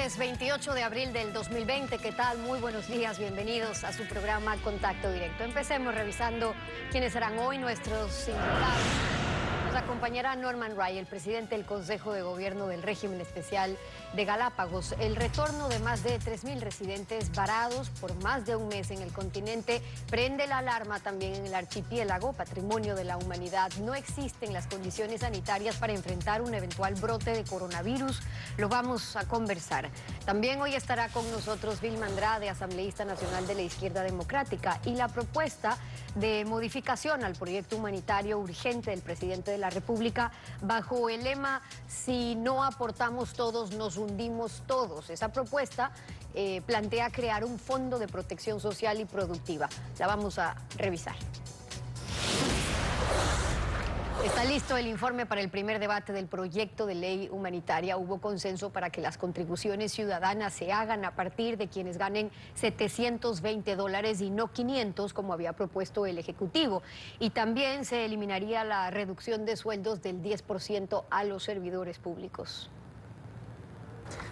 Martes 28 de abril del 2020, ¿qué tal? Muy buenos días, bienvenidos a su programa Contacto Directo. Empecemos revisando quiénes serán hoy nuestros invitados. Nos acompañará Norman Ray, el presidente del Consejo de Gobierno del Régimen Especial de Galápagos. El retorno de más de 3.000 residentes varados por más de un mes en el continente prende la alarma también en el archipiélago, patrimonio de la humanidad. No existen las condiciones sanitarias para enfrentar un eventual brote de coronavirus. Lo vamos a conversar. También hoy estará con nosotros Vilma Andrade, asambleísta nacional de la Izquierda Democrática, y la propuesta de modificación al proyecto humanitario urgente del presidente de la República bajo el lema "Si no aportamos todos, nos hundimos todos". Esa propuesta plantea crear un fondo de protección social y productiva. La vamos a revisar. Está listo el informe para el primer debate del proyecto de ley humanitaria. Hubo consenso para que las contribuciones ciudadanas se hagan a partir de quienes ganen $720 y no 500, como había propuesto el Ejecutivo. Y también se eliminaría la reducción de sueldos del 10% a los servidores públicos.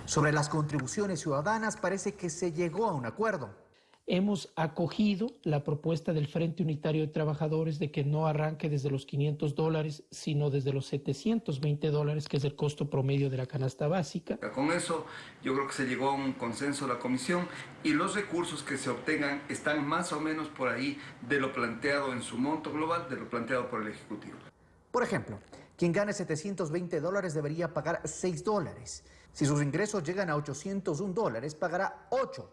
Sobre las contribuciones ciudadanas parece que se llegó a un acuerdo. Hemos acogido la propuesta del Frente Unitario de Trabajadores de que no arranque desde los $500, sino desde los $720, que es el costo promedio de la canasta básica. Con eso yo creo que se llegó a un consenso de la Comisión y los recursos que se obtengan están más o menos por ahí de lo planteado en su monto global, de lo planteado por el Ejecutivo. Por ejemplo, quien gane $720 debería pagar $6. Si sus ingresos llegan a $801, pagará $8.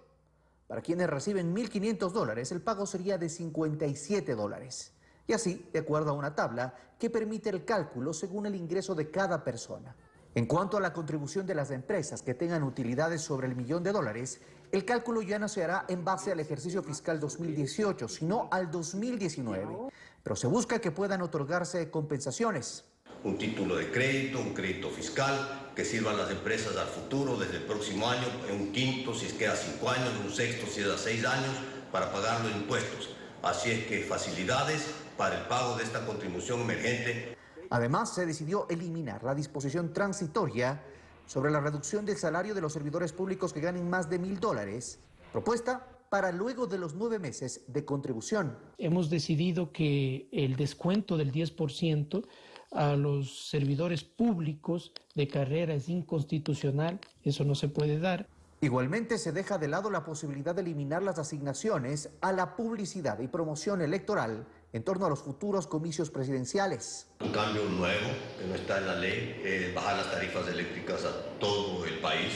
Para quienes reciben $1.500, el pago sería de $57. Y así, de acuerdo a una tabla que permite el cálculo según el ingreso de cada persona. En cuanto a la contribución de las empresas que tengan utilidades sobre el $1.000.000, el cálculo ya no se hará en base al ejercicio fiscal 2018, sino al 2019. Pero se busca que puedan otorgarse compensaciones. Un título de crédito, un crédito fiscal que sirva a las empresas al futuro desde el próximo año, en un quinto si es que a 5 años, un sexto si es a 6 años, para pagar los impuestos. Así es que facilidades para el pago de esta contribución emergente. Además, se decidió eliminar la disposición transitoria sobre la reducción del salario de los servidores públicos que ganen más de $1.000, propuesta para luego de los 9 meses de contribución. Hemos decidido que el descuento del 10% a los servidores públicos de carrera es inconstitucional, eso no se puede dar. Igualmente se deja de lado la posibilidad de eliminar las asignaciones a la publicidad y promoción electoral en torno a los futuros comicios presidenciales. Un cambio nuevo que no está en la ley es bajar las tarifas eléctricas a todo el país.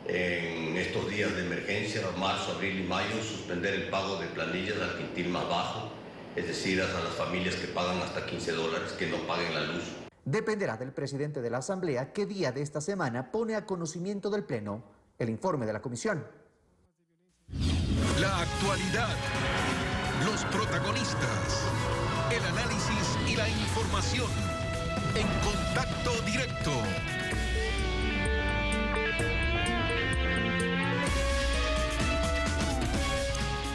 En estos días de emergencia, marzo, abril y mayo, suspender el pago de planillas al quintil más bajo, es decir, a las familias que pagan hasta $15 que no paguen la luz. Dependerá del presidente de la Asamblea qué día de esta semana pone a conocimiento del Pleno el informe de la Comisión. La actualidad, los protagonistas, el análisis y la información en Contacto Directo.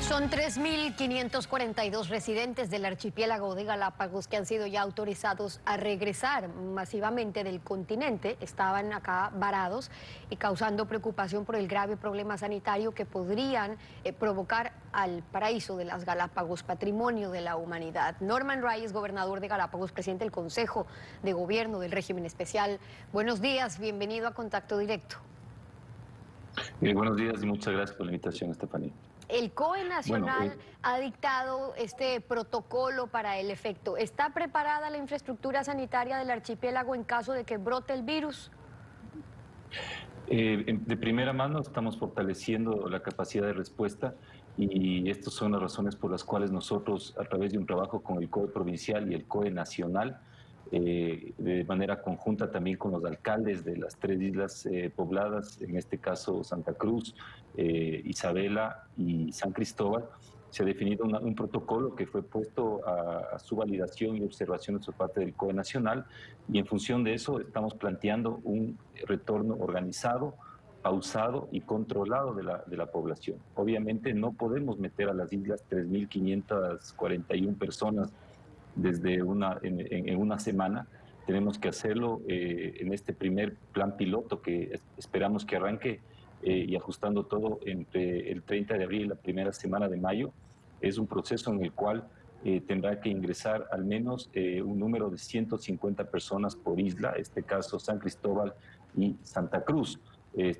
Son 3.542 residentes del archipiélago de Galápagos que han sido ya autorizados a regresar masivamente del continente. Estaban acá varados y causando preocupación por el grave problema sanitario que podrían provocar al paraíso de las Galápagos, patrimonio de la humanidad. Norman Ray es gobernador de Galápagos, presidente del Consejo de Gobierno del Régimen Especial. Buenos días, bienvenido a Contacto Directo. Buenos días y muchas gracias por la invitación, Estefanía. El COE Nacional ha dictado este protocolo para el efecto. ¿Está preparada la infraestructura sanitaria del archipiélago en caso de que brote el virus? De primera mano estamos fortaleciendo la capacidad de respuesta y estas son las razones por las cuales nosotros, a través de un trabajo con el COE provincial y el COE nacional, de manera conjunta también con los alcaldes de las 3 islas pobladas, en este caso Santa Cruz, Isabela y San Cristóbal, se ha definido un protocolo que fue puesto a su validación y observación por parte del COE nacional, y en función de eso estamos planteando un retorno organizado, pausado y controlado de la población. Obviamente no podemos meter a las islas 3.541 personas desde en una semana. Tenemos que hacerlo en este primer plan piloto que esperamos que arranque y ajustando todo entre el 30 de abril y la primera semana de mayo. Es un proceso en el cual tendrá que ingresar al menos un número de 150 personas por isla, en este caso San Cristóbal y Santa Cruz.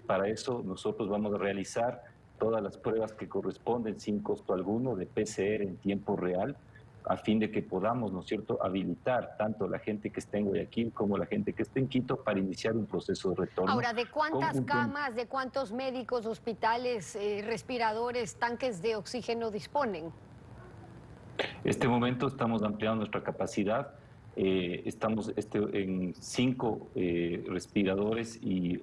Para eso nosotros vamos a realizar todas las pruebas que corresponden sin costo alguno de PCR en tiempo real, a fin de que podamos, ¿no es cierto?, habilitar tanto la gente que está en Guayaquil como la gente que está en Quito para iniciar un proceso de retorno. Ahora, ¿de cuántas camas, de cuántos médicos, hospitales, respiradores, tanques de oxígeno disponen? Este momento estamos ampliando nuestra capacidad. Estamos en 5 respiradores y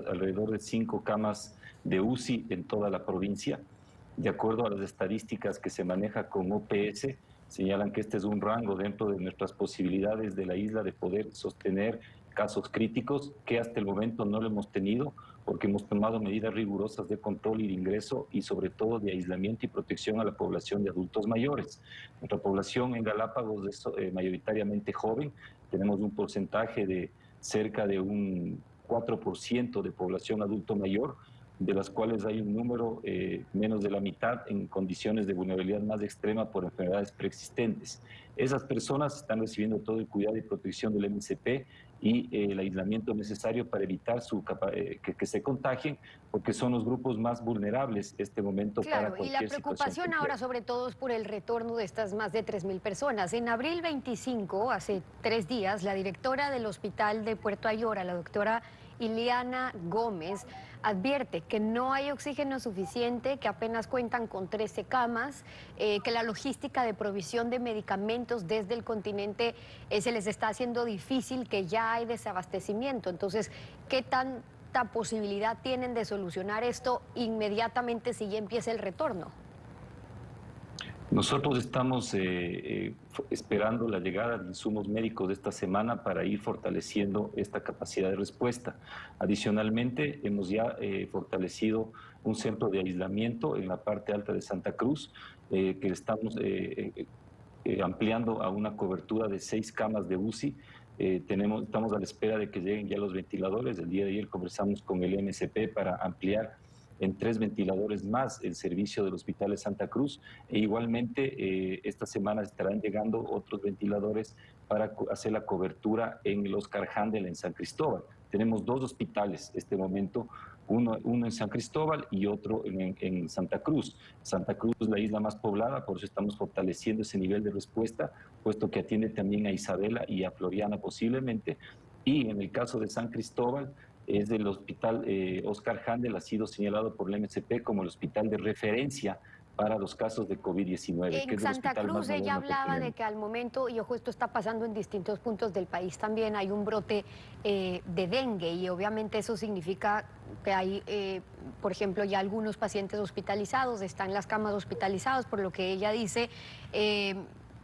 alrededor de 5 camas de UCI en toda la provincia. De acuerdo a las estadísticas que se maneja con OPS, señalan que este es un rango dentro de nuestras posibilidades de la isla de poder sostener casos críticos, que hasta el momento no lo hemos tenido, porque hemos tomado medidas rigurosas de control y de ingreso y sobre todo de aislamiento y protección a la población de adultos mayores. Nuestra población en Galápagos es mayoritariamente joven, tenemos un porcentaje de cerca de un 4% de población adulto mayor, de las cuales hay un número menos de la mitad en condiciones de vulnerabilidad más extrema por enfermedades preexistentes. Esas personas están recibiendo todo el cuidado y protección del MSP y el aislamiento necesario para evitar que se contagien, porque son los grupos más vulnerables en este momento. Claro, para cualquier y la preocupación ahora sobre todo es por el retorno de estas más de 3.000 personas. En abril 25, hace 3 días, la directora del hospital de Puerto Ayora, la doctora Ileana Gómez, advierte que no hay oxígeno suficiente, que apenas cuentan con 13 camas, que la logística de provisión de medicamentos desde el continente se les está haciendo difícil, que ya hay desabastecimiento. Entonces, ¿qué tanta posibilidad tienen de solucionar esto inmediatamente si ya empieza el retorno? Nosotros estamos esperando la llegada de insumos médicos de esta semana para ir fortaleciendo esta capacidad de respuesta. Adicionalmente, hemos ya fortalecido un centro de aislamiento en la parte alta de Santa Cruz, que estamos ampliando a una cobertura de 6 camas de UCI. Estamos a la espera de que lleguen ya los ventiladores. El día de ayer conversamos con el MSP para ampliar en 3 ventiladores más el servicio del Hospital de Santa Cruz, e igualmente esta semana estarán llegando otros ventiladores para hacer la cobertura en el Oscar Handel en San Cristóbal. Tenemos 2 hospitales en este momento, uno en San Cristóbal y otro en Santa Cruz. Santa Cruz es la isla más poblada, por eso estamos fortaleciendo ese nivel de respuesta, puesto que atiende también a Isabela y a Floriana posiblemente, y en el caso de San Cristóbal, es del hospital Oscar Handel, ha sido señalado por el MSP como el hospital de referencia para los casos de COVID-19. En Santa Cruz ella hablaba de que al momento, y ojo, esto está pasando en distintos puntos del país también, hay un brote de dengue y obviamente eso significa que hay, por ejemplo, ya algunos pacientes hospitalizados, están las camas hospitalizados, por lo que ella dice,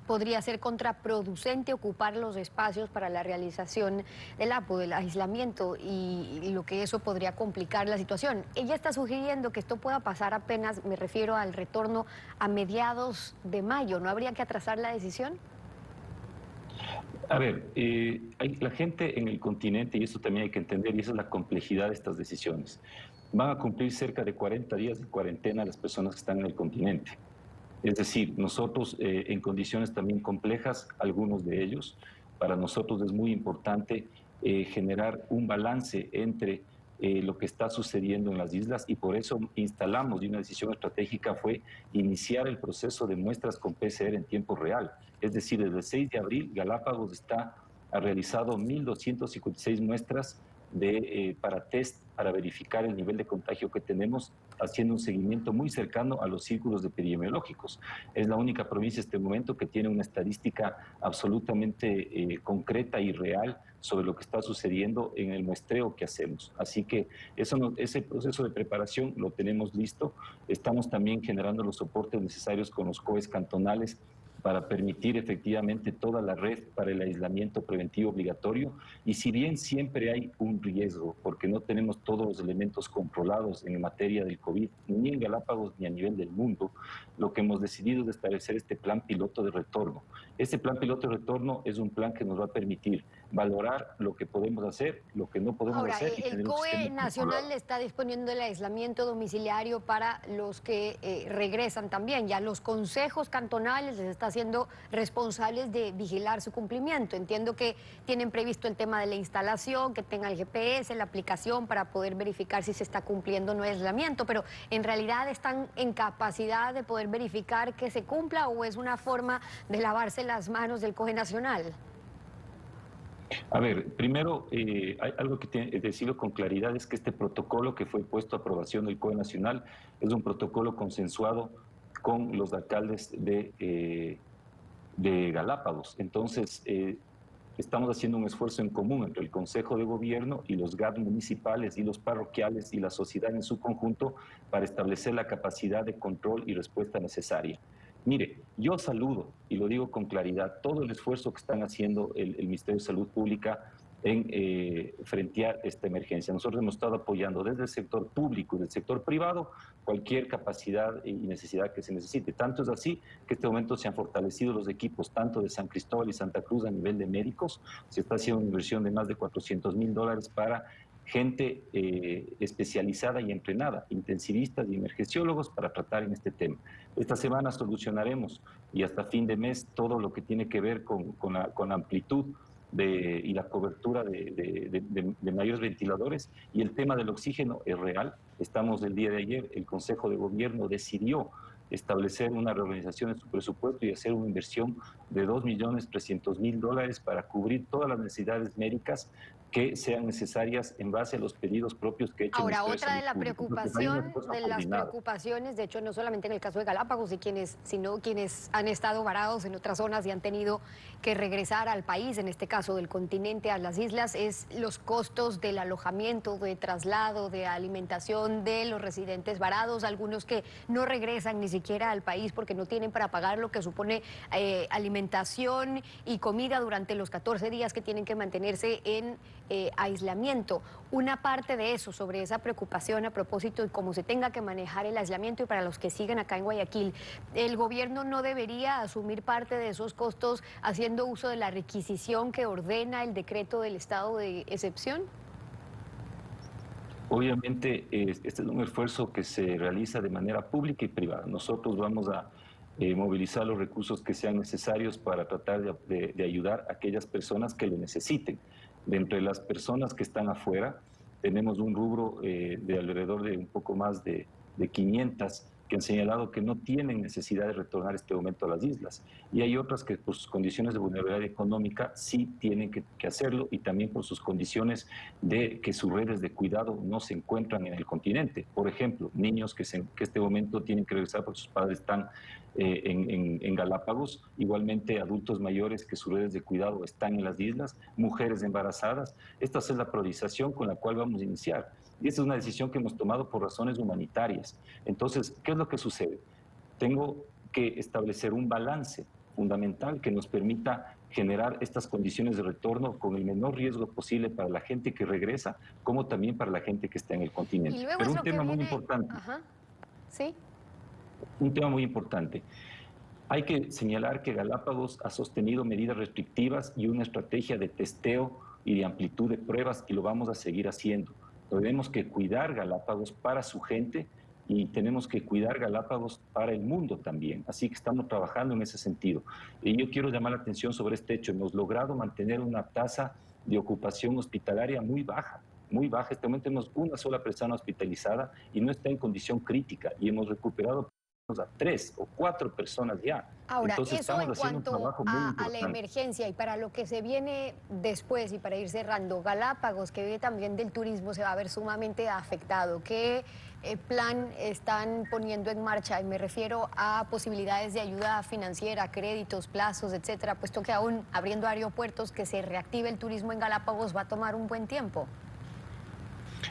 podría ser contraproducente ocupar los espacios para la realización del aislamiento y lo que eso podría complicar la situación. Ella está sugiriendo que esto pueda pasar apenas, me refiero al retorno a mediados de mayo. ¿No habría que atrasar la decisión? A ver, la gente en el continente, y eso también hay que entender, y esa es la complejidad de estas decisiones, van a cumplir cerca de 40 días de cuarentena las personas que están en el continente. Es decir, nosotros en condiciones también complejas, algunos de ellos, para nosotros es muy importante generar un balance entre lo que está sucediendo en las islas y por eso instalamos, y una decisión estratégica fue iniciar el proceso de muestras con PCR en tiempo real. Es decir, desde el 6 de abril, Galápagos ha realizado 1.256 muestras para test, para verificar el nivel de contagio que tenemos, haciendo un seguimiento muy cercano a los círculos epidemiológicos. Es la única provincia en este momento que tiene una estadística absolutamente concreta y real sobre lo que está sucediendo en el muestreo que hacemos. Así que ese proceso de preparación lo tenemos listo. Estamos también generando los soportes necesarios con los COEs cantonales para permitir efectivamente toda la red para el aislamiento preventivo obligatorio. Y si bien siempre hay un riesgo, porque no tenemos todos los elementos controlados en materia del COVID, ni en Galápagos ni a nivel del mundo, lo que hemos decidido es establecer este plan piloto de retorno. Este plan piloto de retorno es un plan que nos va a permitir valorar lo que podemos hacer, lo que no podemos Ahora, hacer. Y el tener un COE sistema nacional controlado. le está disponiendo el aislamiento domiciliario para los que regresan también. Ya los consejos cantonales les está haciendo responsables de vigilar su cumplimiento. Entiendo que tienen previsto el tema de la instalación, que tenga el GPS, la aplicación para poder verificar si se está cumpliendo o no el aislamiento, pero en realidad están en capacidad de poder verificar que se cumpla, o es una forma de lavarse las manos del COE nacional. A ver, primero, hay algo que tiene que decirlo con claridad, es que este protocolo que fue puesto a aprobación del COE Nacional es un protocolo consensuado con los alcaldes de Galápagos. Entonces, estamos haciendo un esfuerzo en común entre el Consejo de Gobierno y los GAD municipales y los parroquiales y la sociedad en su conjunto para establecer la capacidad de control y respuesta necesaria. Mire, yo saludo, y lo digo con claridad, todo el esfuerzo que están haciendo el Ministerio de Salud Pública en frentear esta emergencia. Nosotros hemos estado apoyando desde el sector público y del sector privado cualquier capacidad y necesidad que se necesite. Tanto es así que en este momento se han fortalecido los equipos tanto de San Cristóbal y Santa Cruz a nivel de médicos. Se está haciendo una inversión de más de $400,000 para gente especializada y entrenada, intensivistas y emergenciólogos para tratar en este tema. Esta semana solucionaremos y hasta fin de mes todo lo que tiene que ver con la amplitud y la cobertura de mayores ventiladores, y el tema del oxígeno es real. Estamos el día de ayer, el Consejo de Gobierno decidió establecer una reorganización en su presupuesto y hacer una inversión de $2.300.000 para cubrir todas las necesidades médicas que sean necesarias en base a los pedidos propios que ha hecho el Ahora, Ministerio otra de Salud Pública. de las preocupaciones, de hecho, no solamente en el caso de Galápagos, sino quienes han estado varados en otras zonas y han tenido que regresar al país, en este caso del continente a las islas, es los costos del alojamiento, de traslado, de alimentación de los residentes varados, algunos que no regresan ni siquiera al país porque no tienen para pagar lo que supone alimentación y comida durante los 14 días que tienen que mantenerse en aislamiento. Una parte de eso, sobre esa preocupación a propósito de cómo se tenga que manejar el aislamiento, y para los que siguen acá en Guayaquil, ¿el gobierno no debería asumir parte de esos costos haciendo uso de la requisición que ordena el decreto del estado de excepción? Obviamente, este es un esfuerzo que se realiza de manera pública y privada. Nosotros vamos a movilizar los recursos que sean necesarios para tratar de ayudar a aquellas personas que lo necesiten. De entre las personas que están afuera, tenemos un rubro de alrededor de un poco más de 500 que han señalado que no tienen necesidad de retornar este momento a las islas. Y hay otras que por sus condiciones de vulnerabilidad económica sí tienen que hacerlo, y también por sus condiciones de que sus redes de cuidado no se encuentran en el continente. Por ejemplo, niños que este momento tienen que regresar porque sus padres están en Galápagos, igualmente adultos mayores que sus redes de cuidado están en las islas, mujeres embarazadas. Esta es la priorización con la cual vamos a iniciar. Y esta es una decisión que hemos tomado por razones humanitarias. Entonces, ¿qué es lo que sucede? Tengo que establecer un balance fundamental que nos permita generar estas condiciones de retorno con el menor riesgo posible para la gente que regresa, como también para la gente que está en el continente. Y luego Pero es un lo que tema muy viene... importante. Ajá. Sí. Un tema muy importante. Hay que señalar que Galápagos ha sostenido medidas restrictivas y una estrategia de testeo y de amplitud de pruebas, y lo vamos a seguir haciendo. Tenemos que cuidar Galápagos para su gente y tenemos que cuidar Galápagos para el mundo también. Así que estamos trabajando en ese sentido. Y yo quiero llamar la atención sobre este hecho. Hemos logrado mantener una tasa de ocupación hospitalaria muy baja, muy baja. Este momento tenemos una sola persona hospitalizada y no está en condición crítica, y hemos recuperado a 3 o 4 personas ya. Ahora, Entonces, eso en estamos haciendo un cuanto trabajo muy a la importante. emergencia y para lo que se viene después, y para ir cerrando, Galápagos, que vive también del turismo, se va a ver sumamente afectado. ¿Qué plan están poniendo en marcha? Y me refiero a posibilidades de ayuda financiera, créditos, plazos, etcétera, puesto que aún abriendo aeropuertos, que se reactive el turismo en Galápagos va a tomar un buen tiempo.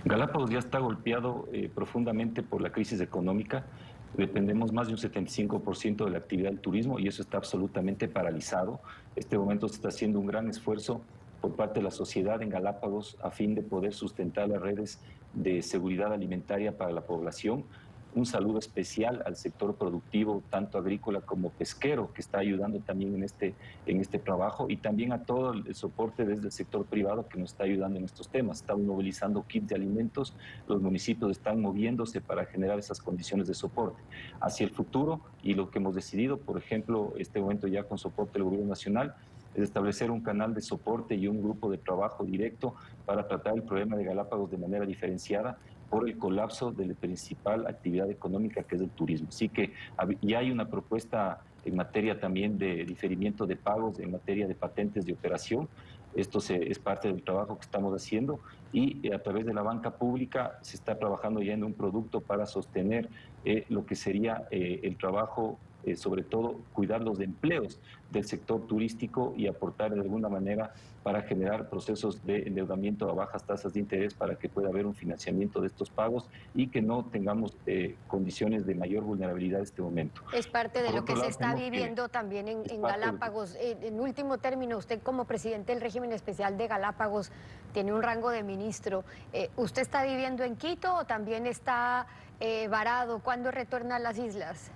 Galápagos ya está golpeado profundamente por la crisis económica. Dependemos más de un 75% de la actividad del turismo y eso está absolutamente paralizado. Este momento se está haciendo un gran esfuerzo por parte de la sociedad en Galápagos a fin de poder sustentar las redes de seguridad alimentaria para la población. Un saludo especial al sector productivo, tanto agrícola como pesquero, que está ayudando también en este trabajo, y también a todo el soporte desde el sector privado que nos está ayudando en estos temas. Estamos movilizando kits de alimentos, los municipios están moviéndose para generar esas condiciones de soporte. Hacia el futuro, y lo que hemos decidido, por ejemplo, este momento ya con soporte del Gobierno Nacional, es establecer un canal de soporte y un grupo de trabajo directo para tratar el problema de Galápagos de manera diferenciada por el colapso de la principal actividad económica, que es el turismo. Así que ya hay una propuesta en materia también de diferimiento de pagos, en materia de patentes de operación. Esto es parte del trabajo que estamos haciendo y a través de la banca pública se está trabajando ya en un producto para sostener lo que sería el trabajo, sobre todo cuidar los empleos del sector turístico y aportar de alguna manera para generar procesos de endeudamiento a bajas tasas de interés para que pueda haber un financiamiento de estos pagos y que no tengamos condiciones de mayor vulnerabilidad en este momento. Es parte de lo que se está viviendo también en Galápagos. En último término, usted como presidente del régimen especial de Galápagos tiene un rango de ministro. ¿Usted está viviendo en Quito o también está varado? ¿Cuándo retorna a las islas?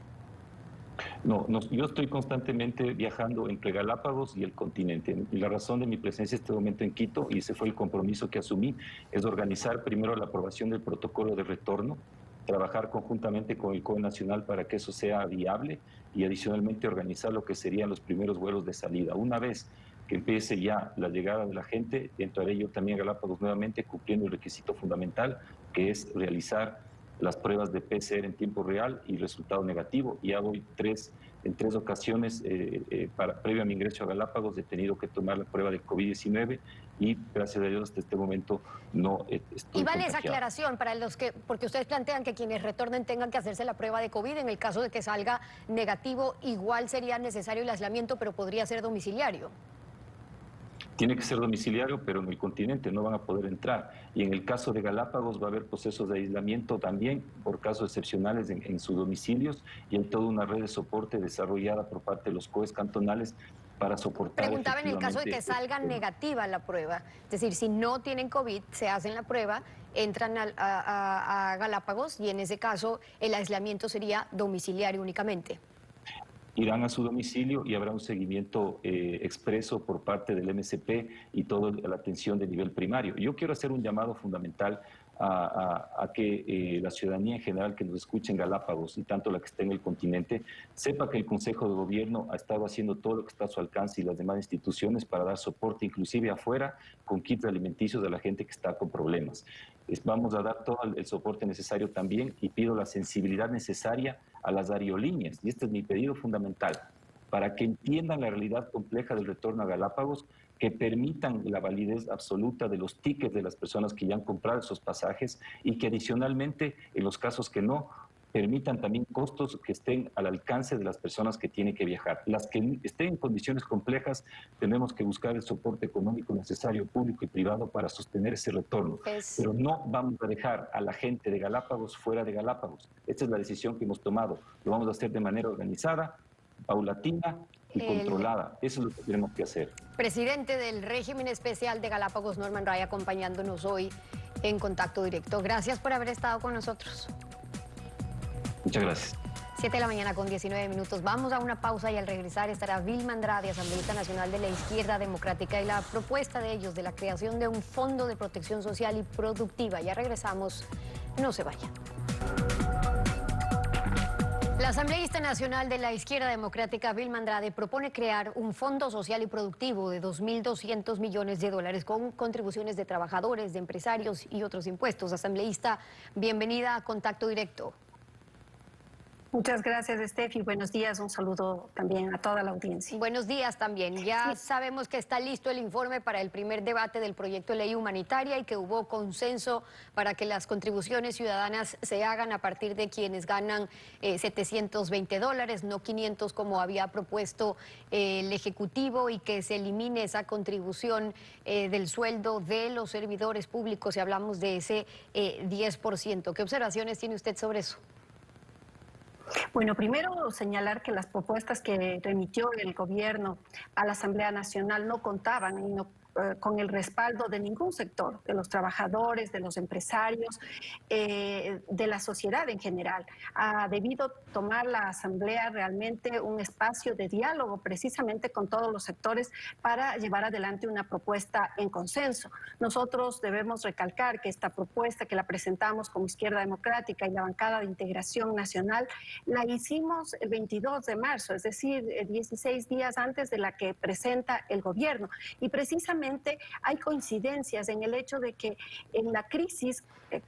No, yo estoy constantemente viajando entre Galápagos y el continente. Y la razón de mi presencia en este momento en Quito, y ese fue el compromiso que asumí, es organizar primero la aprobación del protocolo de retorno, trabajar conjuntamente con el COE Nacional para que eso sea viable y adicionalmente organizar lo que serían los primeros vuelos de salida. Una vez que empiece ya la llegada de la gente, entraré yo también a Galápagos nuevamente cumpliendo el requisito fundamental, que es realizar las pruebas de PCR en tiempo real y resultado negativo. Ya voy en tres ocasiones, previo a mi ingreso a Galápagos, he tenido que tomar la prueba de COVID-19 y gracias a Dios hasta este momento no estoy Y vale contagiado. esa aclaración para los que, porque ustedes plantean que quienes retornen tengan que hacerse la prueba de COVID, en el caso de que salga negativo, igual sería necesario el aislamiento, pero podría ser domiciliario. Tiene que ser domiciliario, pero en el continente no van a poder entrar. Y en el caso de Galápagos va a haber procesos de aislamiento también por casos excepcionales en sus domicilios y hay toda una red de soporte desarrollada por parte de los COEs cantonales para soportar. Preguntaba en el caso de que salga negativa la prueba, es decir, si no tienen COVID, se hacen la prueba, entran a Galápagos y en ese caso el aislamiento sería domiciliario únicamente. Irán a su domicilio y habrá un seguimiento expreso por parte del MSP y toda la atención de nivel primario. Yo quiero hacer un llamado fundamental a que la ciudadanía en general que nos escuche en Galápagos y tanto la que esté en el continente, sepa que el Consejo de Gobierno ha estado haciendo todo lo que está a su alcance y las demás instituciones para dar soporte, inclusive afuera, con kits alimenticios a la gente que está con problemas. Vamos a dar todo el soporte necesario también y pido la sensibilidad necesaria a las aerolíneas, y este es mi pedido fundamental, para que entiendan la realidad compleja del retorno a Galápagos, que permitan la validez absoluta de los tickets de las personas que ya han comprado esos pasajes y que adicionalmente, en los casos que no, permitan también costos que estén al alcance de las personas que tienen que viajar. Las que estén en condiciones complejas, tenemos que buscar el soporte económico necesario, público y privado, para sostener ese retorno. Pero no vamos a dejar a la gente de Galápagos fuera de Galápagos. Esta es la decisión que hemos tomado. Lo vamos a hacer de manera organizada, paulatina y controlada. Eso es lo que tenemos que hacer. Presidente del régimen especial de Galápagos, Norman Ray, acompañándonos hoy en Contacto Directo. Gracias por haber estado con nosotros. Muchas gracias. 7 de la mañana con 19 minutos. Vamos a una pausa y al regresar estará Vilma Andrade, asambleísta nacional de la Izquierda Democrática, y la propuesta de ellos de la creación de un fondo de protección social y productiva. Ya regresamos, no se vayan. La asambleísta nacional de la Izquierda Democrática, Vilma Andrade, propone crear un fondo social y productivo de 2.200 millones de dólares con contribuciones de trabajadores, de empresarios y otros impuestos. Asambleísta, bienvenida a Contacto Directo. Muchas gracias, Estefi. Buenos días. Un saludo también a toda la audiencia. Buenos días también. Ya sabemos que está listo el informe para el primer debate del proyecto de ley humanitaria y que hubo consenso para que las contribuciones ciudadanas se hagan a partir de quienes ganan $720, no 500 como había propuesto el Ejecutivo, y que se elimine esa contribución del sueldo de los servidores públicos, si hablamos de ese 10%. ¿Qué observaciones tiene usted sobre eso? Bueno, primero señalar que las propuestas que remitió el gobierno a la Asamblea Nacional no contaban y con el respaldo de ningún sector, de los trabajadores, de los empresarios, de la sociedad en general. Ha debido tomar la Asamblea realmente un espacio de diálogo precisamente con todos los sectores para llevar adelante una propuesta en consenso. Nosotros debemos recalcar que esta propuesta que la presentamos como Izquierda Democrática y la bancada de Integración Nacional la hicimos el 22 de marzo, es decir, 16 días antes de la que presenta el gobierno. Y precisamente hay coincidencias en el hecho de que en la crisis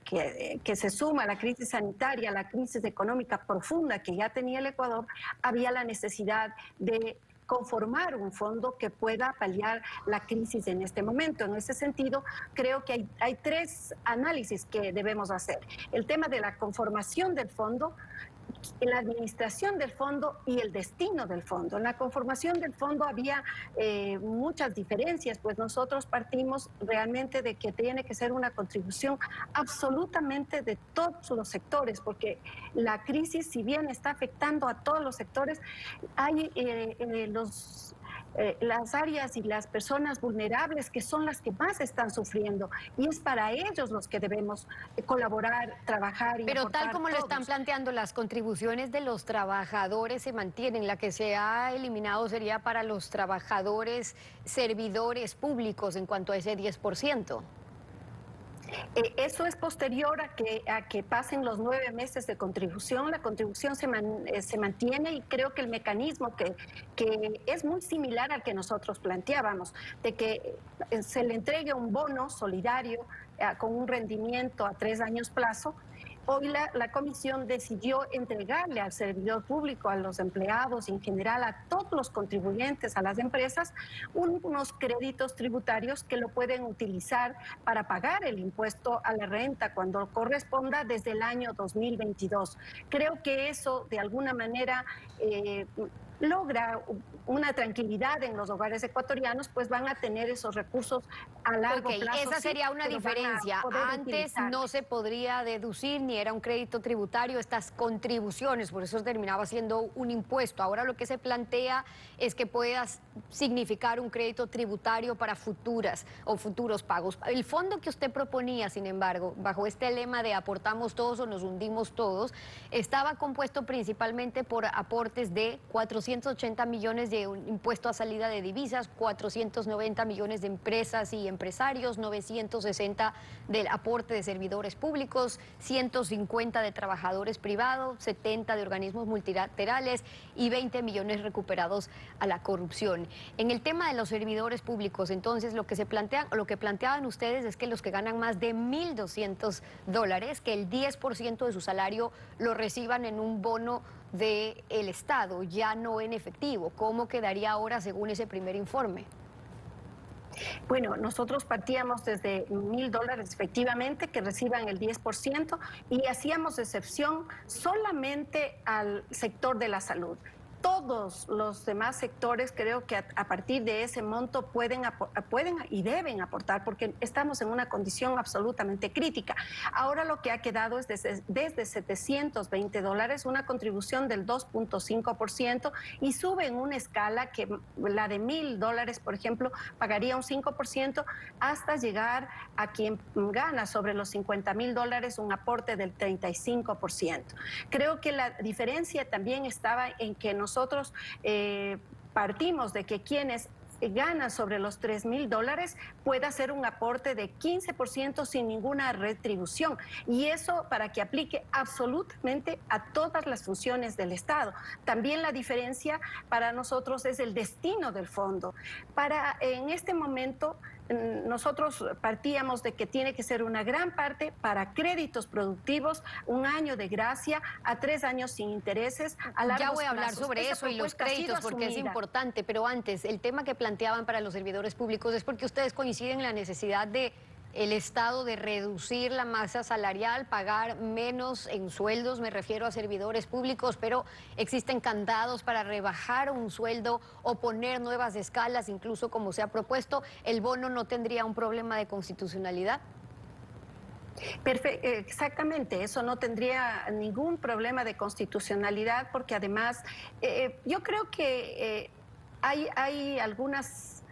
que se suma a la crisis sanitaria, a la crisis económica profunda que ya tenía el Ecuador, había la necesidad de conformar un fondo que pueda paliar la crisis en este momento. En ese sentido, creo que hay tres análisis que debemos hacer. El tema de la conformación del fondo, la administración del fondo y el destino del fondo. En la conformación del fondo había muchas diferencias, pues nosotros partimos realmente de que tiene que ser una contribución absolutamente de todos los sectores, porque la crisis, si bien está afectando a todos los sectores, hay las áreas y las personas vulnerables que son las que más están sufriendo, y es para ellos los que debemos colaborar, trabajar y Pero tal como todos. lo están planteando, las contribuciones de los trabajadores se mantienen. La que se ha eliminado sería para los trabajadores servidores públicos en cuanto a ese 10%. Eso es posterior a que pasen los 9 meses de contribución. La contribución se mantiene, y creo que el mecanismo que es muy similar al que nosotros planteábamos, de que se le entregue un bono solidario con un rendimiento a 3 años plazo. Hoy la comisión decidió entregarle al servidor público, a los empleados y en general a todos los contribuyentes, a las empresas, unos créditos tributarios que lo pueden utilizar para pagar el impuesto a la renta cuando corresponda desde el año 2022. Creo que eso de alguna manera logra una tranquilidad en los hogares ecuatorianos, pues van a tener esos recursos a largo plazo. Esa sería una diferencia. Antes utilizar. no se podría deducir ni era un crédito tributario estas contribuciones, por eso terminaba siendo un impuesto. Ahora lo que se plantea es que pueda significar un crédito tributario para futuros pagos. El fondo que usted proponía, sin embargo, bajo este lema de aportamos todos o nos hundimos todos, estaba compuesto principalmente por aportes de 480 millones de impuesto a salida de divisas, 490 millones de empresas y empresarios, 960 del aporte de servidores públicos, 150 de trabajadores privados, 70 de organismos multilaterales y 20 millones recuperados a la corrupción. En el tema de los servidores públicos, entonces, lo que planteaban ustedes es que los que ganan más de $1.200, que el 10% de su salario lo reciban en un bono del Estado, ya no en efectivo. ¿Cómo quedaría ahora según ese primer informe? Bueno, nosotros partíamos desde $1.000 efectivamente, que reciban el 10%, y hacíamos excepción solamente al sector de la salud. Todos los demás sectores creo que a partir de ese monto pueden y deben aportar, porque estamos en una condición absolutamente crítica. Ahora lo que ha quedado es desde $720, una contribución del 2.5%, y sube en una escala que la de $1.000, por ejemplo, pagaría un 5%, hasta llegar a quien gana sobre los $50.000 un aporte del 35%. Creo que la diferencia también estaba en que nosotros partimos de que quienes ganan sobre los $3.000 pueda hacer un aporte de 15% sin ninguna retribución, y eso para que aplique absolutamente a todas las funciones del Estado. También la diferencia para nosotros es el destino del fondo. En este momento nosotros partíamos de que tiene que ser una gran parte para créditos productivos, 1 año de gracia a 3 años sin intereses a largos plazos. Ya voy a hablar sobre eso y los créditos, porque es importante, pero antes, el tema que planteaban para los servidores públicos es porque ustedes coinciden en la necesidad de el Estado de reducir la masa salarial, pagar menos en sueldos, me refiero a servidores públicos, pero existen candados para rebajar un sueldo o poner nuevas escalas, incluso como se ha propuesto. ¿El bono no tendría un problema de constitucionalidad? Exactamente, eso no tendría ningún problema de constitucionalidad, porque además yo creo que hay algunas,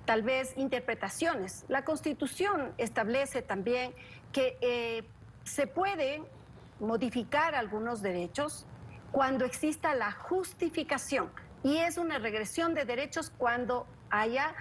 tal vez, interpretaciones. La Constitución establece también que se puede modificar algunos derechos cuando exista la justificación, y es una regresión de derechos cuando haya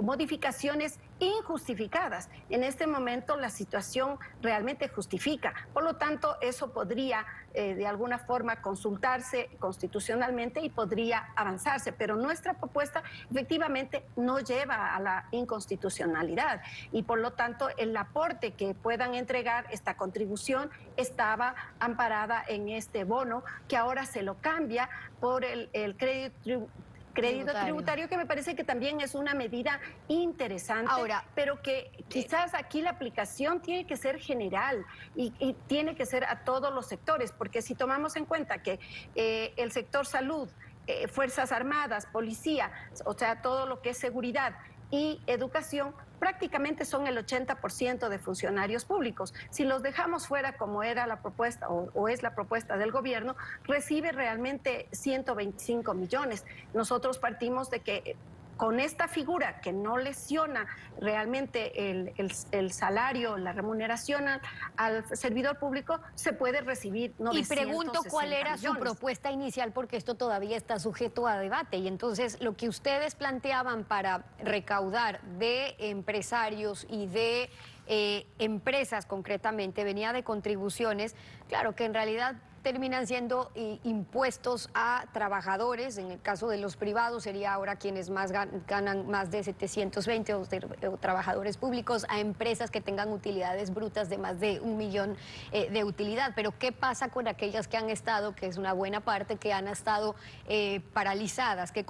modificaciones injustificadas. En este momento la situación realmente justifica. Por lo tanto, eso podría de alguna forma consultarse constitucionalmente y podría avanzarse. Pero nuestra propuesta efectivamente no lleva a la inconstitucionalidad y por lo tanto el aporte que puedan entregar, esta contribución, estaba amparada en este bono que ahora se lo cambia por el crédito tributario, que me parece que también es una medida interesante, ahora, pero que quizás aquí la aplicación tiene que ser general y tiene que ser a todos los sectores, porque si tomamos en cuenta que el sector salud, Fuerzas Armadas, policía, o sea, todo lo que es seguridad y educación, prácticamente son el 80% de funcionarios públicos. Si los dejamos fuera, como era la propuesta o es la propuesta del gobierno, recibe realmente 125 millones. Nosotros partimos de que con esta figura que no lesiona realmente el salario, la remuneración al servidor público, se puede recibir 960 Y pregunto cuál era su propuesta inicial, porque esto todavía está sujeto a debate. Y entonces lo que ustedes planteaban para recaudar de empresarios y de empresas concretamente venía de contribuciones, claro que en realidad terminan siendo impuestos a trabajadores. En el caso de los privados sería ahora quienes más ganan más de 720 o trabajadores públicos, a empresas que tengan utilidades brutas de más de 1 millón de utilidad. Pero ¿qué pasa con aquellas que han estado, que es una buena parte, que han estado paralizadas? ¿Qué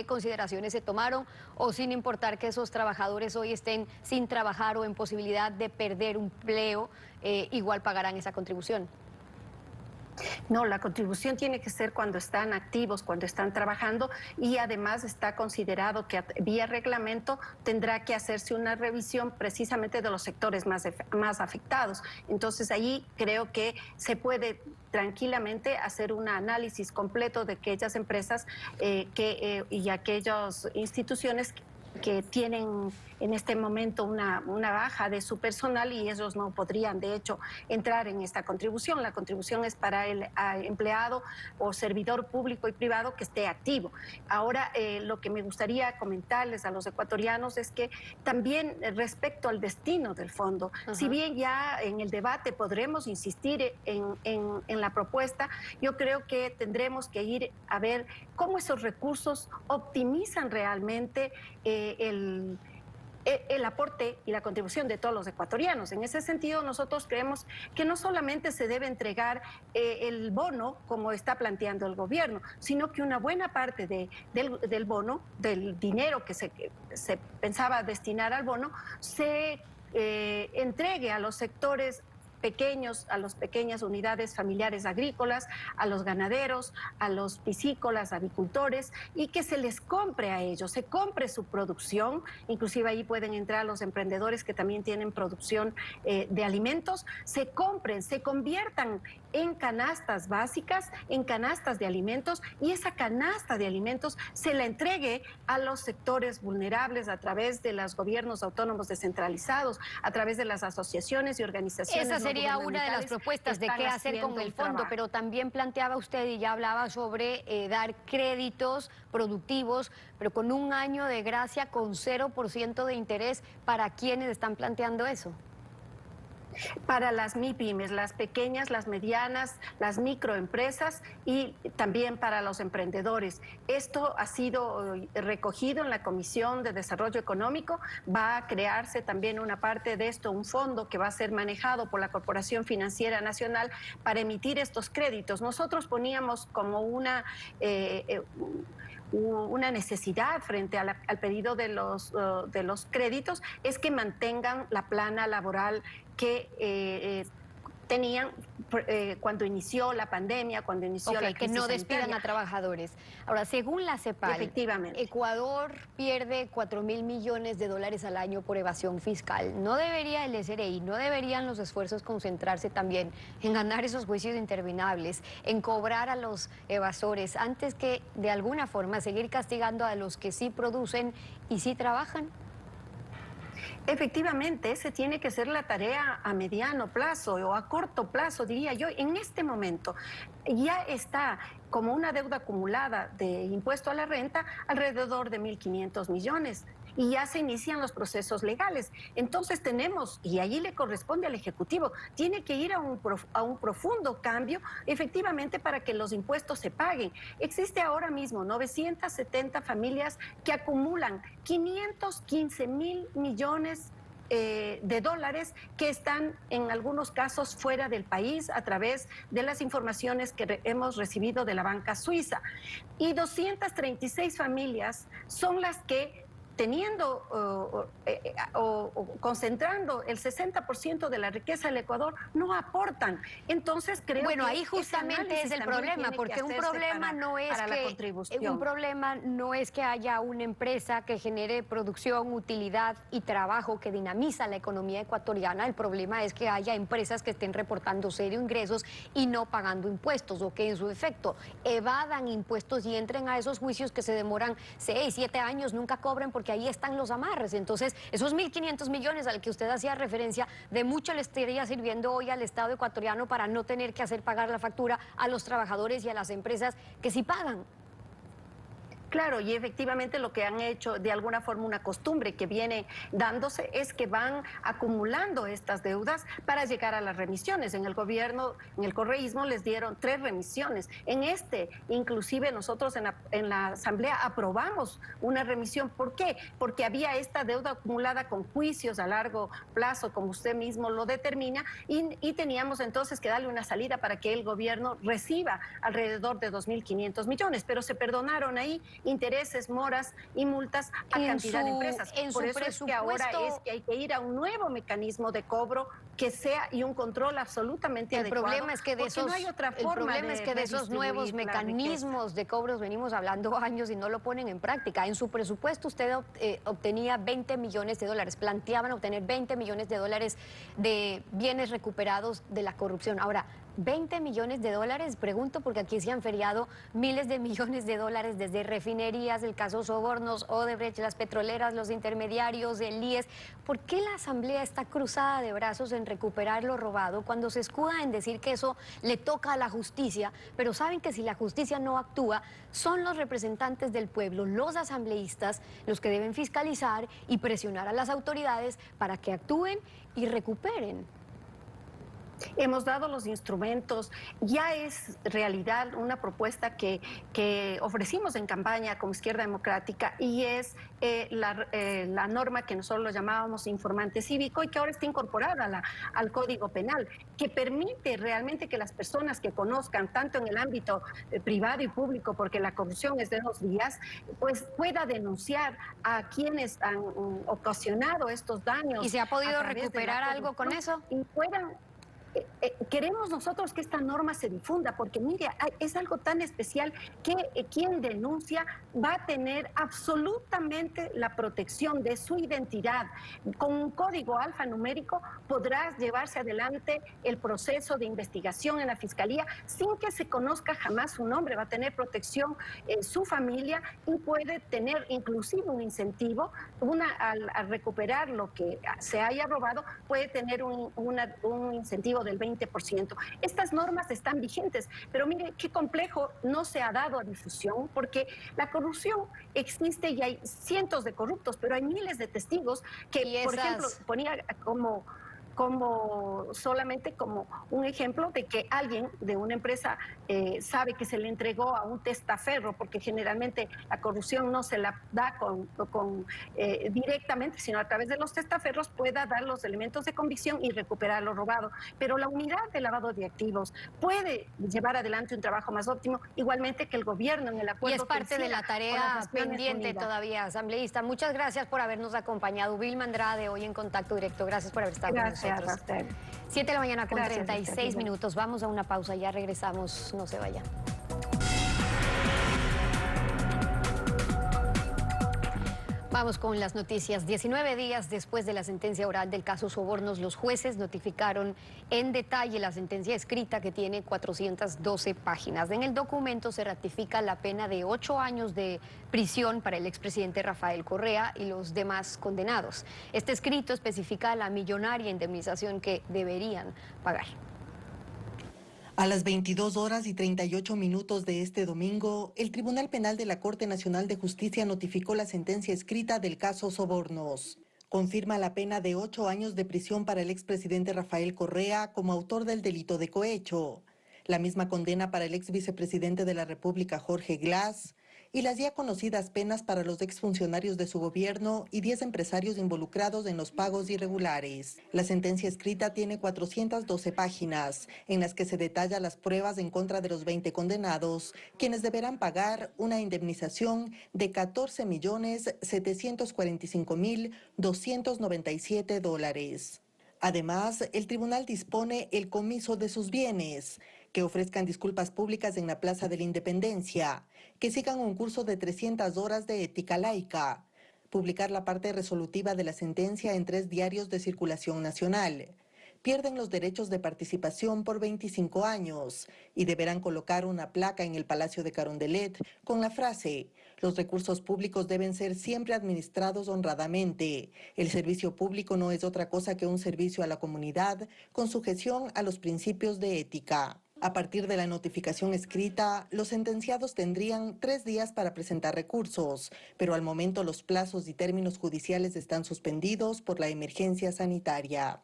consideraciones se tomaron? O sin importar que esos trabajadores hoy estén sin trabajar o en posibilidad de perder un empleo, igual pagarán esa contribución. No, la contribución tiene que ser cuando están activos, cuando están trabajando, y además está considerado que vía reglamento tendrá que hacerse una revisión precisamente de los sectores más afectados. Entonces ahí creo que se puede tranquilamente hacer un análisis completo de aquellas empresas y aquellas instituciones que tienen en este momento una baja de su personal, y ellos no podrían, de hecho, entrar en esta contribución. La contribución es para el empleado o servidor público y privado que esté activo. Ahora, lo que me gustaría comentarles a los ecuatorianos es que también respecto al destino del fondo, si bien ya en el debate podremos insistir en la propuesta, yo creo que tendremos que ir a ver cómo esos recursos optimizan realmente el aporte y la contribución de todos los ecuatorianos. En ese sentido, nosotros creemos que no solamente se debe entregar el bono, como está planteando el gobierno, sino que una buena parte del bono, del dinero que se pensaba destinar al bono, se entregue a los sectores pequeños, a las pequeñas unidades familiares agrícolas, a los ganaderos, a los piscícolas, avicultores, y que se les compre a ellos, se compre su producción. Inclusive ahí pueden entrar los emprendedores que también tienen producción de alimentos, se compren, se conviertan en canastas básicas, en canastas de alimentos, y esa canasta de alimentos se la entregue a los sectores vulnerables a través de los gobiernos autónomos descentralizados, a través de las asociaciones y organizaciones. Esa sería una de las propuestas de qué hacer con el fondo, pero también planteaba usted y ya hablaba sobre dar créditos productivos, pero con 1 año de gracia, con 0% de interés. ¿Para quiénes están planteando eso? Para las MIPYMES, las pequeñas, las medianas, las microempresas, y también para los emprendedores. Esto ha sido recogido en la Comisión de Desarrollo Económico. Va a crearse también una parte de esto, un fondo que va a ser manejado por la Corporación Financiera Nacional para emitir estos créditos. Nosotros poníamos como una necesidad frente al pedido de los créditos, es que mantengan la plana laboral que tenían cuando inició la pandemia, cuando inició la crisis que no despidan sanitaria. a trabajadores. Ahora, según la CEPAL, Efectivamente. Ecuador pierde 4.000 millones de dólares al año por evasión fiscal. ¿No debería el SRI, no deberían los esfuerzos concentrarse también en ganar esos juicios interminables, en cobrar a los evasores, antes que de alguna forma seguir castigando a los que sí producen y sí trabajan? Efectivamente, ese tiene que ser la tarea a mediano plazo o a corto plazo, diría yo. En este momento ya está como una deuda acumulada de impuesto a la renta alrededor de 1.500 millones. Y ya se inician los procesos legales. Entonces tenemos, y allí le corresponde al Ejecutivo, tiene que ir a un profundo cambio, efectivamente, para que los impuestos se paguen. Existe ahora mismo 970 familias que acumulan 515.000 millones de dólares que están en algunos casos fuera del país a través de las informaciones que hemos recibido de la banca suiza. Y 236 familias son las que teniendo o concentrando el 60% de la riqueza del Ecuador, no aportan. Entonces creo bueno, que ahí justamente es el problema, porque un problema no es que haya una empresa que genere producción, utilidad y trabajo que dinamiza la economía ecuatoriana. El problema es que haya empresas que estén reportando cero ingresos y no pagando impuestos, o que en su efecto evadan impuestos y entren a esos juicios que se demoran 6, 7 años, nunca cobren, porque ahí están los amarres. Entonces, esos 1.500 millones al que usted hacía referencia, de mucho le estaría sirviendo hoy al Estado ecuatoriano para no tener que hacer pagar la factura a los trabajadores y a las empresas que sí pagan. Claro, y efectivamente lo que han hecho, de alguna forma una costumbre que viene dándose, es que van acumulando estas deudas para llegar a las remisiones. En el gobierno, en el correísmo, les dieron 3 remisiones. En inclusive nosotros en la Asamblea aprobamos una remisión. ¿Por qué? Porque había esta deuda acumulada con juicios a largo plazo, como usted mismo lo determina, y teníamos entonces que darle una salida para que el gobierno reciba alrededor de 2.500 millones, pero se perdonaron ahí intereses, moras y multas a cantidad de empresas. Por eso es que ahora hay que ir a un nuevo mecanismo de cobro que sea y un control absolutamente adecuado. El problema es que de esos nuevos mecanismos de cobros venimos hablando años y no lo ponen en práctica. En su presupuesto usted obtenía 20 millones de dólares, planteaban obtener 20 millones de dólares de bienes recuperados de la corrupción. Ahora, 20 millones de dólares, pregunto porque aquí se han feriado miles de millones de dólares desde refinerías, el caso Sobornos, Odebrecht, las petroleras, los intermediarios, el IES. ¿Por qué la Asamblea está cruzada de brazos en recuperar lo robado cuando se escuda en decir que eso le toca a la justicia? Pero saben que si la justicia no actúa, son los representantes del pueblo, los asambleístas, los que deben fiscalizar y presionar a las autoridades para que actúen y recuperen. Hemos dado los instrumentos, ya es realidad una propuesta que ofrecimos en campaña como Izquierda Democrática, y es la norma que nosotros lo llamábamos informante cívico y que ahora está incorporada al Código Penal, que permite realmente que las personas que conozcan, tanto en el ámbito privado y público, porque la corrupción es de 2 vías, pues pueda denunciar a quienes han ocasionado estos daños. ¿Y se ha podido recuperar algo con eso? Y puedan... queremos nosotros que esta norma se difunda, porque mire, es algo tan especial que quien denuncia va a tener absolutamente la protección de su identidad. Con un código alfanumérico podrá llevarse adelante el proceso de investigación en la Fiscalía sin que se conozca jamás su nombre. Va a tener protección su familia y puede tener inclusive un incentivo. Al recuperar lo que se haya robado, puede tener un incentivo del 20%. Estas normas están vigentes, pero mire qué complejo, no se ha dado a difusión, porque la corrupción existe y hay cientos de corruptos, pero hay miles de testigos que, por ejemplo, ponía solamente como un ejemplo de que alguien de una empresa sabe que se le entregó a un testaferro, porque generalmente la corrupción no se la da directamente, sino a través de los testaferros, pueda dar los elementos de convicción y recuperar lo robado. Pero la unidad de lavado de activos puede llevar adelante un trabajo más óptimo, igualmente que el gobierno en el acuerdo. Y es parte de la tarea pendiente todavía, asambleísta. Muchas gracias por habernos acompañado. Vilma Andrade, hoy en Contacto Directo. Gracias por haber estado con nosotros. nosotros. a usted. 7 de la mañana con Gracias, 36 Esther. minutos. Vamos a una pausa, ya regresamos, no se vayan. Vamos con las noticias. 19 días después de la sentencia oral del caso Sobornos, los jueces notificaron en detalle la sentencia escrita que tiene 412 páginas. En el documento se ratifica la pena de 8 años de prisión para el expresidente Rafael Correa y los demás condenados. Este escrito especifica la millonaria indemnización que deberían pagar. A las 22 horas y 38 minutos de este domingo, el Tribunal Penal de la Corte Nacional de Justicia notificó la sentencia escrita del caso Sobornos. Confirma la pena de 8 años de prisión para el expresidente Rafael Correa como autor del delito de cohecho. La misma condena para el ex vicepresidente de la República, Jorge Glass, y las ya conocidas penas para los exfuncionarios de su gobierno y 10 empresarios involucrados en los pagos irregulares. La sentencia escrita tiene 412 páginas, en las que se detalla las pruebas en contra de los 20 condenados, quienes deberán pagar una indemnización de $14.745.297. Además, el tribunal dispone el comiso de sus bienes, que ofrezcan disculpas públicas en la Plaza de la Independencia, que sigan un curso de 300 horas de ética laica, publicar la parte resolutiva de la sentencia en 3 diarios de circulación nacional. Pierden los derechos de participación por 25 años y deberán colocar una placa en el Palacio de Carondelet con la frase: los recursos públicos deben ser siempre administrados honradamente. El servicio público no es otra cosa que un servicio a la comunidad con sujeción a los principios de ética. A partir de la notificación escrita, los sentenciados tendrían 3 días para presentar recursos, pero al momento los plazos y términos judiciales están suspendidos por la emergencia sanitaria.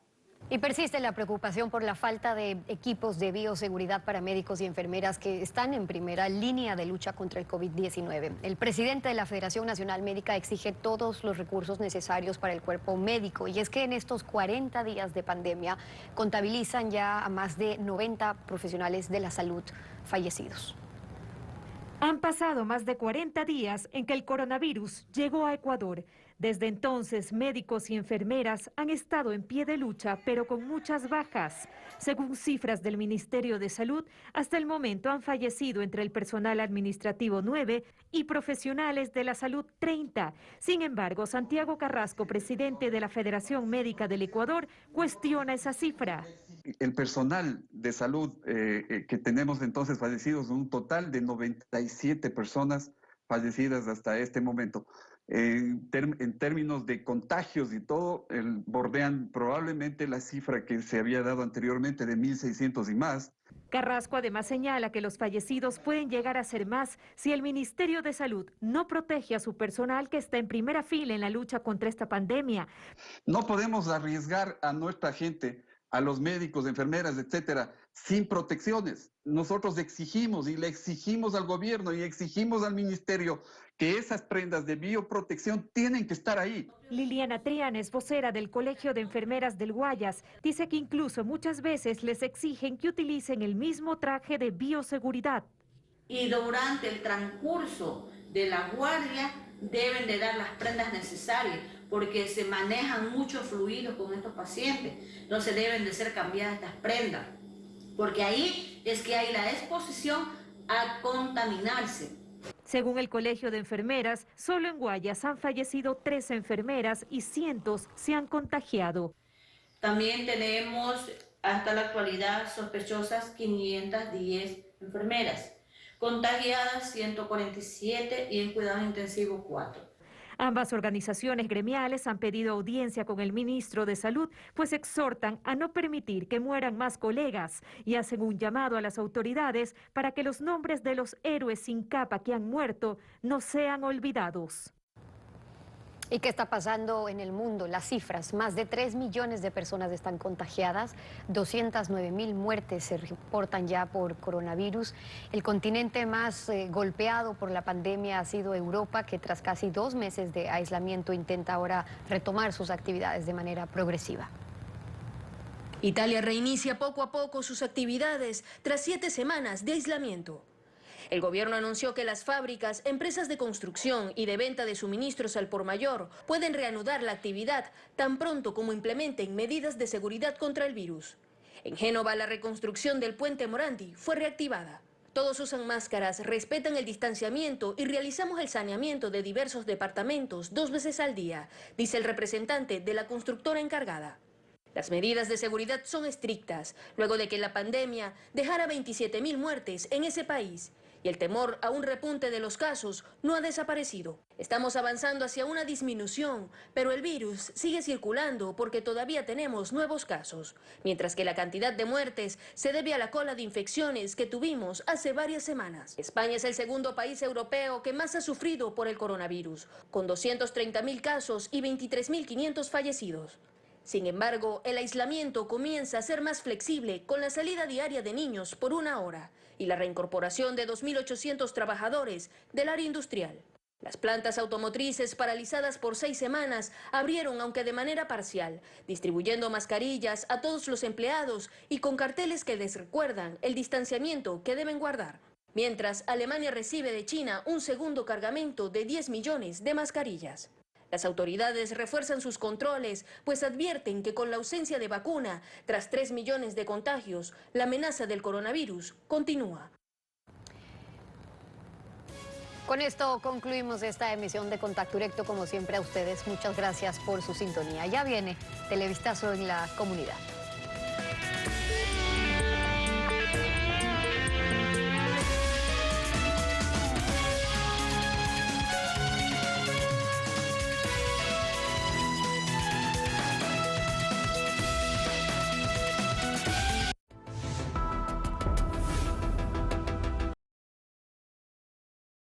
Y persiste la preocupación por la falta de equipos de bioseguridad para médicos y enfermeras que están en primera línea de lucha contra el COVID-19. El presidente de la Federación Nacional Médica exige todos los recursos necesarios para el cuerpo médico, y es que en estos 40 días de pandemia contabilizan ya a más de 90 profesionales de la salud fallecidos. Han pasado más de 40 días en que el coronavirus llegó a Ecuador. Desde entonces, médicos y enfermeras han estado en pie de lucha, pero con muchas bajas. Según cifras del Ministerio de Salud, hasta el momento han fallecido entre el personal administrativo 9 y profesionales de la salud 30. Sin embargo, Santiago Carrasco, presidente de la Federación Médica del Ecuador, cuestiona esa cifra. El personal de salud que tenemos entonces fallecidos, un total de 97 personas fallecidas hasta este momento. En términos de contagios y todo, bordean probablemente la cifra que se había dado anteriormente de 1.600 y más. Carrasco además señala que los fallecidos pueden llegar a ser más si el Ministerio de Salud no protege a su personal que está en primera fila en la lucha contra esta pandemia. No podemos arriesgar a nuestra gente, a los médicos, enfermeras, etcétera, sin protecciones. Nosotros exigimos y le exigimos al gobierno y exigimos al ministerio que esas prendas de bioprotección tienen que estar ahí. Liliana Trianes, vocera del Colegio de Enfermeras del Guayas, dice que incluso muchas veces les exigen que utilicen el mismo traje de bioseguridad. Y durante el transcurso de la guardia deben de dar las prendas necesarias, porque se manejan muchos fluidos con estos pacientes, entonces deben de ser cambiadas estas prendas, porque ahí es que hay la exposición a contaminarse. Según el Colegio de Enfermeras, solo en Guayas han fallecido 3 enfermeras y cientos se han contagiado. También tenemos hasta la actualidad sospechosas 510 enfermeras, contagiadas 147 y en cuidado intensivo 4. Ambas organizaciones gremiales han pedido audiencia con el ministro de Salud, pues exhortan a no permitir que mueran más colegas y hacen un llamado a las autoridades para que los nombres de los héroes sin capa que han muerto no sean olvidados. ¿Y qué está pasando en el mundo? Las cifras: más de 3 millones de personas están contagiadas, 209.000 muertes se reportan ya por coronavirus. El continente más golpeado por la pandemia ha sido Europa, que tras casi 2 meses de aislamiento intenta ahora retomar sus actividades de manera progresiva. Italia reinicia poco a poco sus actividades tras 7 semanas de aislamiento. El gobierno anunció que las fábricas, empresas de construcción y de venta de suministros al por mayor pueden reanudar la actividad tan pronto como implementen medidas de seguridad contra el virus. En Génova, la reconstrucción del puente Morandi fue reactivada. Todos usan máscaras, respetan el distanciamiento y realizamos el saneamiento de diversos departamentos 2 veces al día, dice el representante de la constructora encargada. Las medidas de seguridad son estrictas, luego de que la pandemia dejara 27.000 muertes en ese país. Y el temor a un repunte de los casos no ha desaparecido. Estamos avanzando hacia una disminución, pero el virus sigue circulando porque todavía tenemos nuevos casos, mientras que la cantidad de muertes se debe a la cola de infecciones que tuvimos hace varias semanas. España es el segundo país europeo que más ha sufrido por el coronavirus, con 230.000 casos y 23.500 fallecidos. Sin embargo, el aislamiento comienza a ser más flexible con la salida diaria de niños por 1 hora y la reincorporación de 2.800 trabajadores del área industrial. Las plantas automotrices paralizadas por 6 semanas abrieron, aunque de manera parcial, distribuyendo mascarillas a todos los empleados y con carteles que les recuerdan el distanciamiento que deben guardar. Mientras, Alemania recibe de China un segundo cargamento de 10 millones de mascarillas. Las autoridades refuerzan sus controles, pues advierten que con la ausencia de vacuna, tras 3 millones de contagios, la amenaza del coronavirus continúa. Con esto concluimos esta emisión de Contacto Directo. Como siempre, a ustedes muchas gracias por su sintonía. Ya viene Televistazo en la Comunidad.